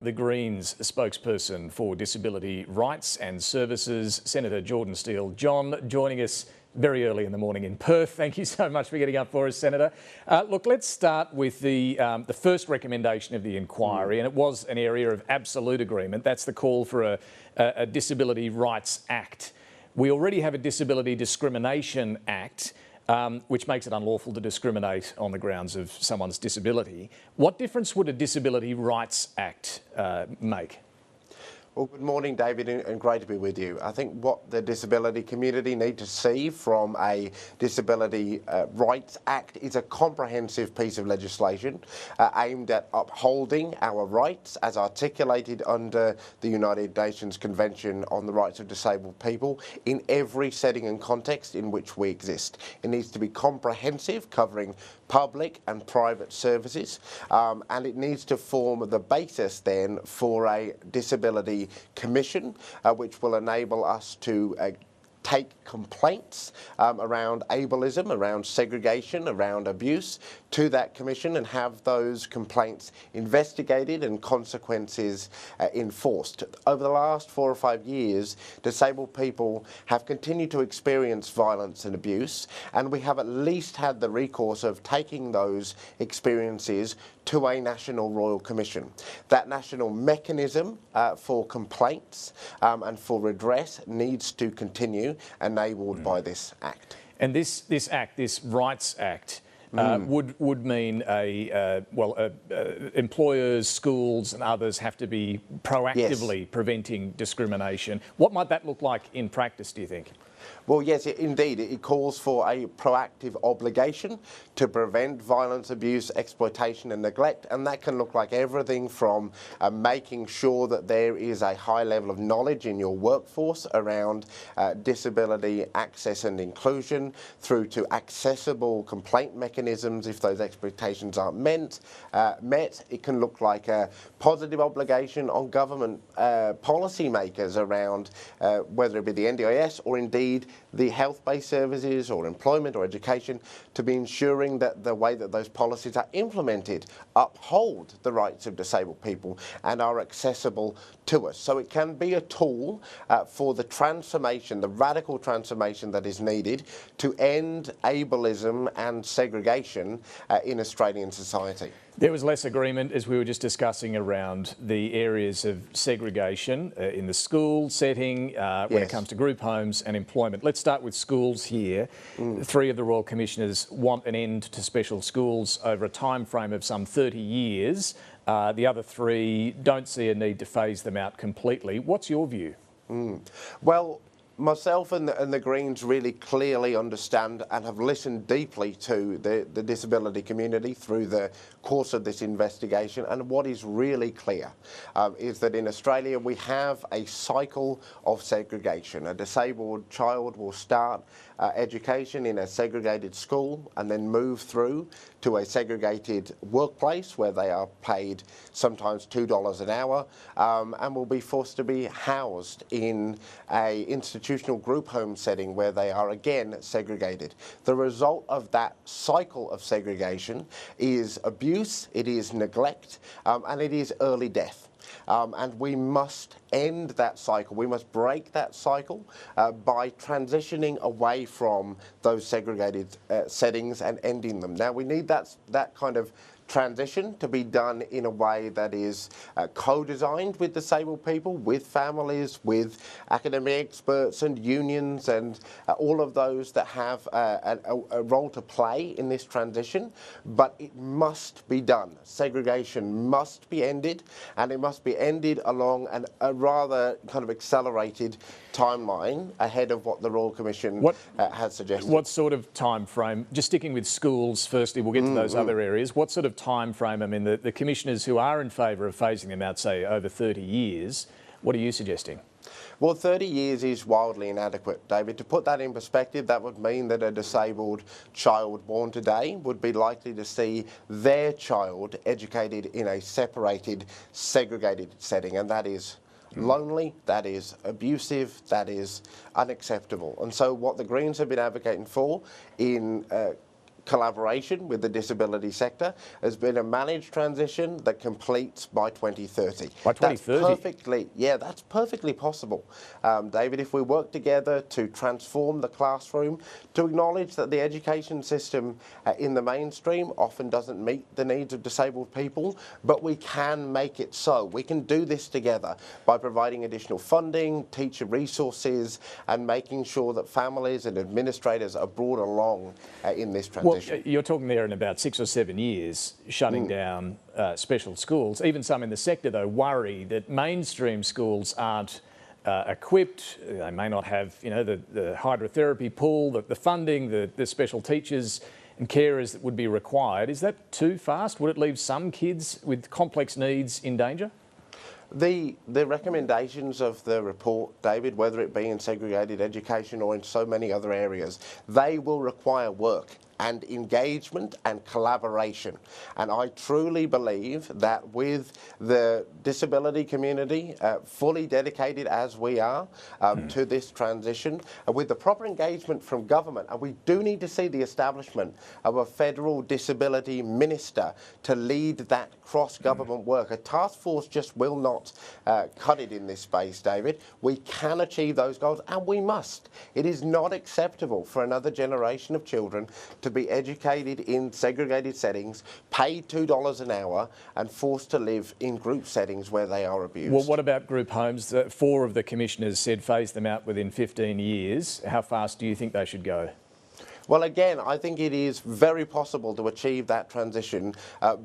The Greens spokesperson for disability rights and services, Senator Jordon Steele-John, joining us very early in the morning in Perth. Thank you so much for getting up for us, Senator. Look, let's start with the first recommendation of the inquiry, and it was an area of absolute agreement. That's the call for a Disability Rights Act. We already have a Disability Discrimination Act, which makes it unlawful to discriminate on the grounds of someone's disability. What difference would a Disability Rights Act make? Well, good morning, David, and great to be with you. I think what the disability community need to see from a Disability Rights Act is a comprehensive piece of legislation aimed at upholding our rights as articulated under the United Nations Convention on the Rights of Disabled People in every setting and context in which we exist. It needs to be comprehensive, covering public and private services, and it needs to form the basis then for a disability commission, which will enable us to take complaints around ableism, around segregation, around abuse to that commission and have those complaints investigated and consequences enforced. Over the last 4 or 5 years, disabled people have continued to experience violence and abuse, and we have at least had the recourse of taking those experiences to a National Royal Commission. That national mechanism for complaints and for redress needs to continue, enabled by this Act. And this Act, this Rights Act, would mean employers, schools and others have to be proactively preventing discrimination. What might that look like in practice, do you think? Well, yes, indeed. It calls for a proactive obligation to prevent violence, abuse, exploitation and neglect, and that can look like everything from making sure that there is a high level of knowledge in your workforce around disability access and inclusion, through to accessible complaint mechanisms if those expectations aren't met. It can look like a positive obligation on government policy makers around whether it be the NDIS or indeed the health-based services or employment or education, to be ensuring that the way that those policies are implemented uphold the rights of disabled people and are accessible to us. So it can be a tool for the transformation, the radical transformation that is needed to end ableism and segregation in Australian society. There was less agreement, as we were just discussing, around the areas of segregation in the school setting, when it comes to group homes and employment. Let's start with schools here. 3 of the Royal Commissioners want an end to special schools over a time frame of some 30 years. The other 3 don't see a need to phase them out completely. What's your view? Well, myself and the Greens really clearly understand and have listened deeply to the disability community through the course of this investigation, and what is really clear is that in Australia we have a cycle of segregation. A disabled child will start education in a segregated school and then move through to a segregated workplace where they are paid sometimes $2 an hour and will be forced to be housed in an institutional group home setting where they are again segregated. The result of that cycle of segregation is abuse, it is neglect, and it is early death. And we must end that cycle. We must break that cycle by transitioning away from those segregated settings and ending them. Now, we need that kind of transition to be done in a way that is co-designed with disabled people, with families, with academic experts and unions and all of those that have a role to play in this transition, but it must be done. Segregation must be ended, and it must be ended along a rather kind of accelerated timeline ahead of what the Royal Commission has suggested. What sort of time frame? Just sticking with schools firstly, we'll get to those other areas. What sort of time frame? I mean, the commissioners who are in favour of phasing them out, say, over 30 years, what are you suggesting? Well, 30 years is wildly inadequate, David. To put that in perspective, that would mean that a disabled child born today would be likely to see their child educated in a separated, segregated setting, and that is lonely, that is abusive, that is unacceptable. And so what the Greens have been advocating for in collaboration with the disability sector, has been a managed transition that completes by 2030. By 2030? That's perfectly possible, David, if we work together to transform the classroom, to acknowledge that the education system in the mainstream often doesn't meet the needs of disabled people, but we can make it so. We can do this together by providing additional funding, teacher resources, and making sure that families and administrators are brought along in this transition. Well, you're talking there in about 6 or 7 years shutting down special schools. Even some in the sector, though, worry that mainstream schools aren't equipped. They may not have, the hydrotherapy pool, the funding, the special teachers and carers that would be required. Is that too fast? Would it leave some kids with complex needs in danger? The recommendations of the report, David, whether it be in segregated education or in so many other areas, they will require work and engagement and collaboration. And I truly believe that with the disability community fully dedicated as we are to this transition, with the proper engagement from government, and we do need to see the establishment of a federal disability minister to lead that cross-government work. A task force just will not cut it in this space, David. We can achieve those goals, and we must. It is not acceptable for another generation of children to be educated in segregated settings, paid $2 an hour, and forced to live in group settings where they are abused. Well, what about group homes? 4 of the commissioners said phase them out within 15 years. How fast do you think they should go? Well, again, I think it is very possible to achieve that transition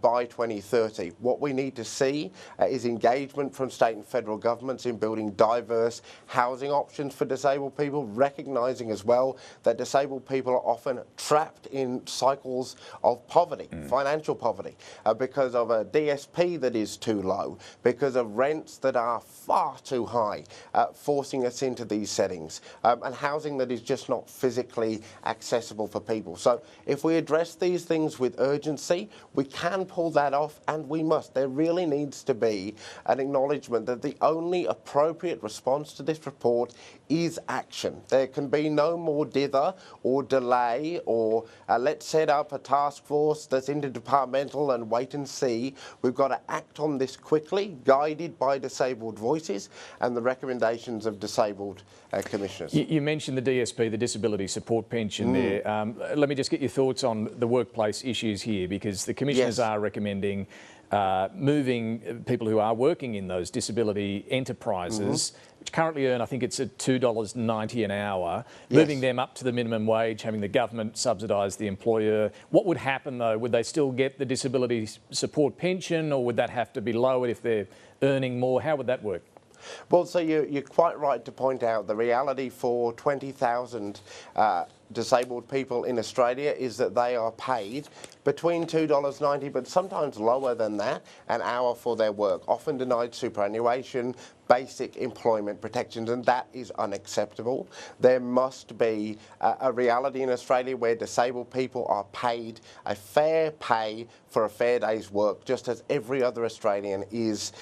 by 2030. What we need to see is engagement from state and federal governments in building diverse housing options for disabled people, recognising as well that disabled people are often trapped in cycles of poverty, financial poverty, because of a DSP that is too low, because of rents that are far too high, forcing us into these settings, and housing that is just not physically accessible for people. So if we address these things with urgency, we can pull that off, and we must. There really needs to be an acknowledgement that the only appropriate response to this report is action. There can be no more dither or delay or let's set up a task force that's interdepartmental and wait and see. We've got to act on this quickly, guided by disabled voices and the recommendations of disabled commissioners. You mentioned the DSP, the Disability Support Pension there. Let me just get your thoughts on the workplace issues here, because the commissioners are recommending moving people who are working in those disability enterprises, which currently earn, I think it's at $2.90 an hour, moving them up to the minimum wage, having the government subsidise the employer. What would happen though? Would they still get the disability support pension, or would that have to be lowered if they're earning more? How would that work? Well, so you're quite right to point out the reality for 20,000 disabled people in Australia is that they are paid between $2.90, but sometimes lower than that, an hour for their work, often denied superannuation, basic employment protections, and that is unacceptable. There must be a reality in Australia where disabled people are paid a fair pay for a fair day's work, just as every other Australian is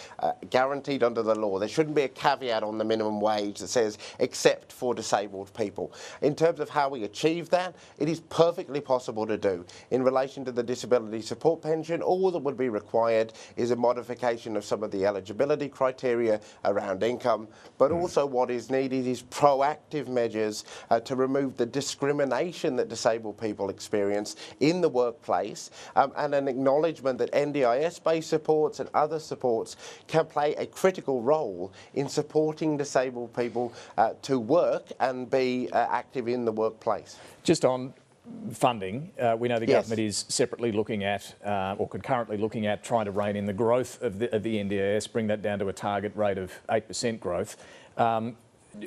guaranteed under the law. There shouldn't be a caveat on the minimum wage that says except for disabled people. In terms of how we achieve that, it is perfectly possible to do. In relation to the disability support pension, all that would be required is a modification of some of the eligibility criteria around income, but also what is needed is proactive measures to remove the discrimination that disabled people experience in the workplace, and an acknowledgement that NDIS-based supports and other supports can play a critical role in supporting disabled people to work and be active in the workplace. Just on funding, we know the government is separately looking at, or concurrently looking at, trying to rein in the growth of the NDIS, bring that down to a target rate of 8% growth.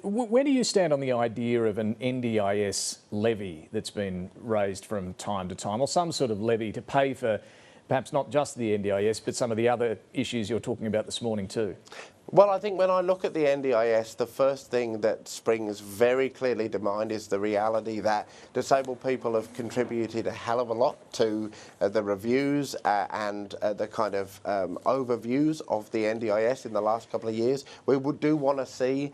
Where do you stand on the idea of an NDIS levy that's been raised from time to time, or some sort of levy to pay for perhaps not just the NDIS, but some of the other issues you're talking about this morning too? Well, I think when I look at the NDIS, the first thing that springs very clearly to mind is the reality that disabled people have contributed a hell of a lot to the reviews and the kind of overviews of the NDIS in the last couple of years. We do want to see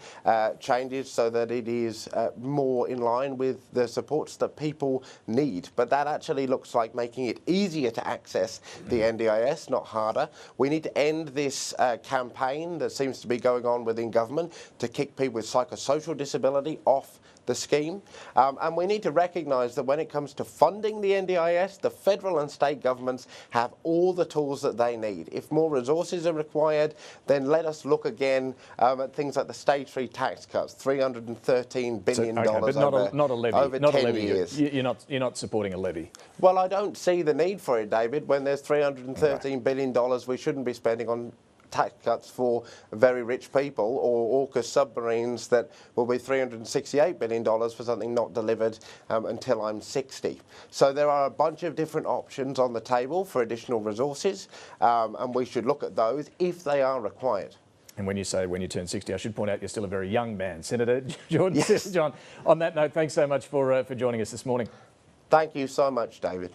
changes so that it is more in line with the supports that people need. But that actually looks like making it easier to access the NDIS, not harder. We need to end this campaign that seems to be going on within government to kick people with psychosocial disability off the scheme. And we need to recognise that when it comes to funding the NDIS, the federal and state governments have all the tools that they need. If more resources are required, then let us look again at things like the stage 3 tax cuts, $313 billion but not a levy. over not 10 a levy. years. You're not supporting a levy. Well, I don't see the need for it, David. When there's $313 billion we shouldn't be spending on tax cuts for very rich people, or AUKUS submarines that will be $368 billion for something not delivered until I'm 60. So there are a bunch of different options on the table for additional resources, and we should look at those if they are required. And when you turn 60, I should point out you're still a very young man. Senator Jordon Steele-John, on that note, thanks so much for joining us this morning. Thank you so much, David.